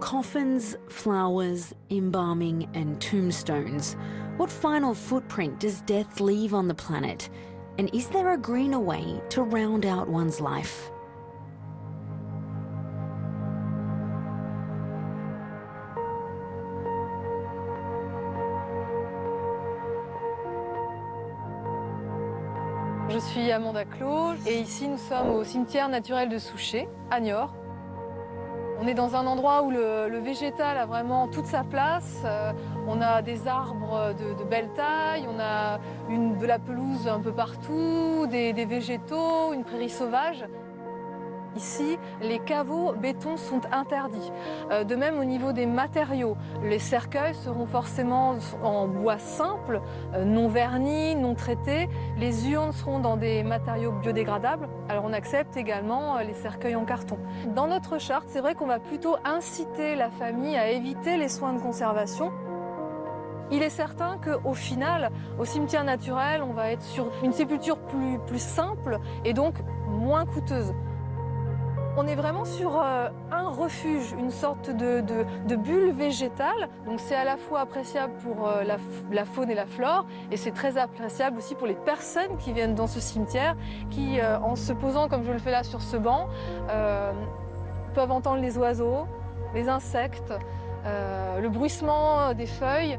Coffins, flowers, embalming and tombstones. What final footprint does death leave on the planet? And is there a greener way to round out one's life? Je suis Amanda Clos et ici nous sommes au cimetière naturel de Souchez, à Niort. On est dans un endroit où le végétal a vraiment toute sa place. On a des arbres de belle taille, on a de la pelouse un peu partout, des végétaux, une prairie sauvage. Ici, les caveaux béton sont interdits. De même au niveau des matériaux, les cercueils seront forcément en bois simple, non vernis, non traités. Les urnes seront dans des matériaux biodégradables. Alors on accepte également les cercueils en carton. Dans notre charte, c'est vrai qu'on va plutôt inciter la famille à éviter les soins de conservation. Il est certain qu'au final, au cimetière naturel, on va être sur une sépulture plus simple et donc moins coûteuse. On est vraiment sur un refuge, une sorte de bulle végétale. Donc c'est à la fois appréciable pour la faune et la flore, et c'est très appréciable aussi pour les personnes qui viennent dans ce cimetière, qui, en se posant comme je le fais là sur ce banc, peuvent entendre les oiseaux, les insectes, le bruissement des feuilles.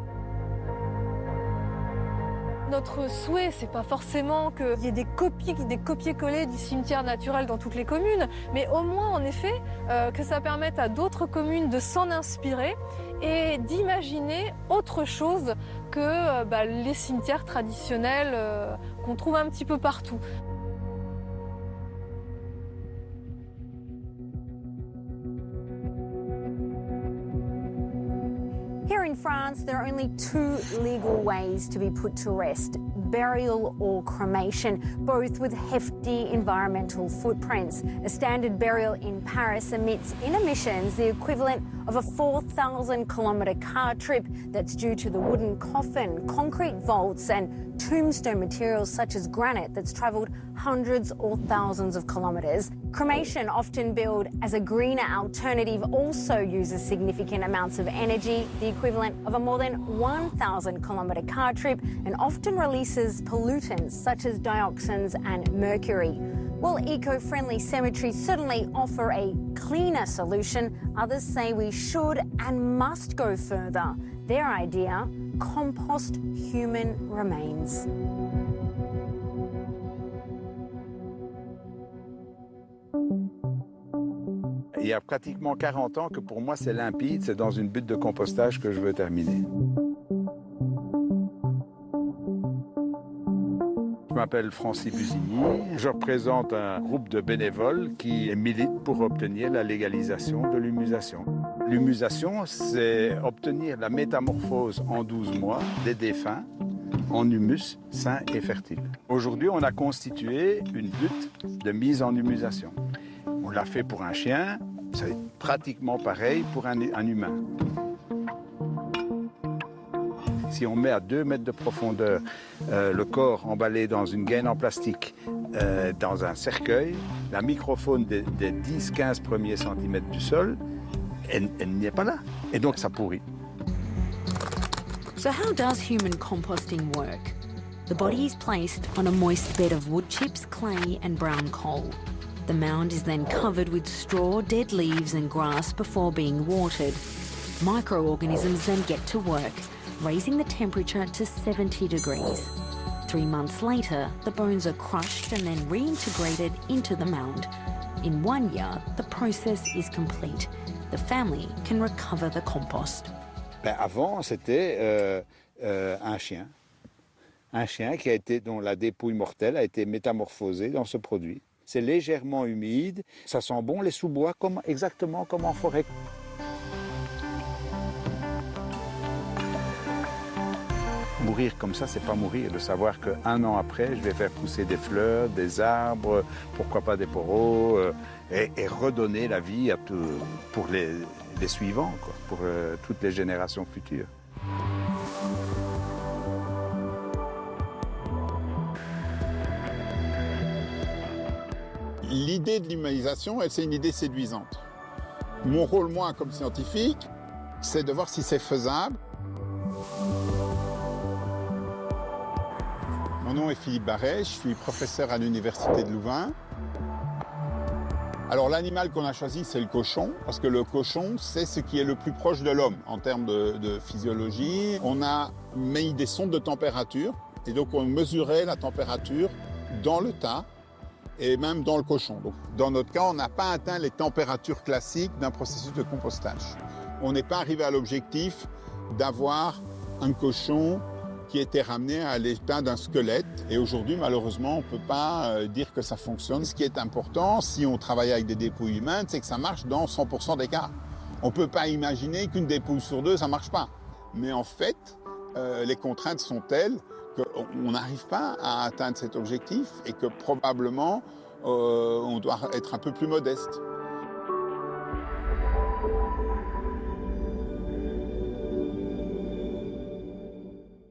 Notre souhait, c'est pas forcément qu'il y ait des copier-coller du cimetière naturel dans toutes les communes, mais au moins, en effet, que ça permette à d'autres communes de s'en inspirer et d'imaginer autre chose que les cimetières traditionnels qu'on trouve un petit peu partout. Here in France, there are only two legal ways to be put to rest: burial or cremation, both with hefty environmental footprints. A standard burial in Paris emits in emissions the equivalent of a 4,000-kilometre car trip that's due to the wooden coffin, concrete vaults and tombstone materials such as granite that's travelled hundreds or thousands of kilometres. Cremation, often billed as a greener alternative, also uses significant amounts of energy, the equivalent of a more than 1,000-kilometre car trip, and often releases pollutants such as dioxins and mercury. While eco-friendly cemeteries certainly offer a cleaner solution, others say we should and must go further. Their idea: compost human remains. Il y a pratiquement 40 ans que pour moi c'est limpide, c'est dans une butte de compostage que je veux terminer. Je m'appelle Francis Busigny, je représente un groupe de bénévoles qui milite pour obtenir la légalisation de l'humusation. L'humusation, c'est obtenir la métamorphose en 12 mois des défunts en humus sain et fertile. Aujourd'hui, on a constitué une butte de mise en humusation. On l'a fait pour un chien, c'est pratiquement pareil pour un humain. Si on met à 2 mètres de profondeur le corps emballé dans une gaine en plastique, dans un cercueil, la microfaune des 10-15 premiers centimètres du sol, elle n'y est pas là. Et donc ça pourrit. So how does human composting work? The body is placed on a moist bed of wood chips, clay and brown coal. The mound is then covered with straw, dead leaves and grass before being watered. Microorganisms then get to work, raising the temperature to 70 degrees. 3 months later, the bones are crushed and then reintegrated into the mound. In 1 year, the process is complete. The family can recover the compost. Avant, c'était un chien. Un chien dont la dépouille mortelle a été métamorphosée dans ce produit. C'est légèrement humide, ça sent bon les sous-bois, exactement comme en forêt. Mourir comme ça, c'est pas mourir. De savoir qu'1 an après, je vais faire pousser des fleurs, des arbres, pourquoi pas des poros, et redonner la vie pour les suivants, quoi, pour toutes les générations futures. L'idée de l'humanisation, c'est une idée séduisante. Mon rôle, moi, comme scientifique, c'est de voir si c'est faisable. Mon nom est Philippe Barret, je suis professeur à l'Université de Louvain. Alors l'animal qu'on a choisi, c'est le cochon, parce que le cochon, c'est ce qui est le plus proche de l'homme en termes de physiologie. On a mis des sondes de température, et donc on mesurait la température dans le tas et même dans le cochon. Donc, dans notre cas, on n'a pas atteint les températures classiques d'un processus de compostage. On n'est pas arrivé à l'objectif d'avoir un cochon qui était ramené à l'état d'un squelette. Et aujourd'hui, malheureusement, on ne peut pas dire que ça fonctionne. Ce qui est important, si on travaille avec des dépouilles humaines, c'est que ça marche dans 100% des cas. On ne peut pas imaginer qu'une dépouille sur deux, ça ne marche pas. Mais en fait, les contraintes sont telles qu'on n'arrive pas à atteindre cet objectif et que probablement, on doit être un peu plus modeste.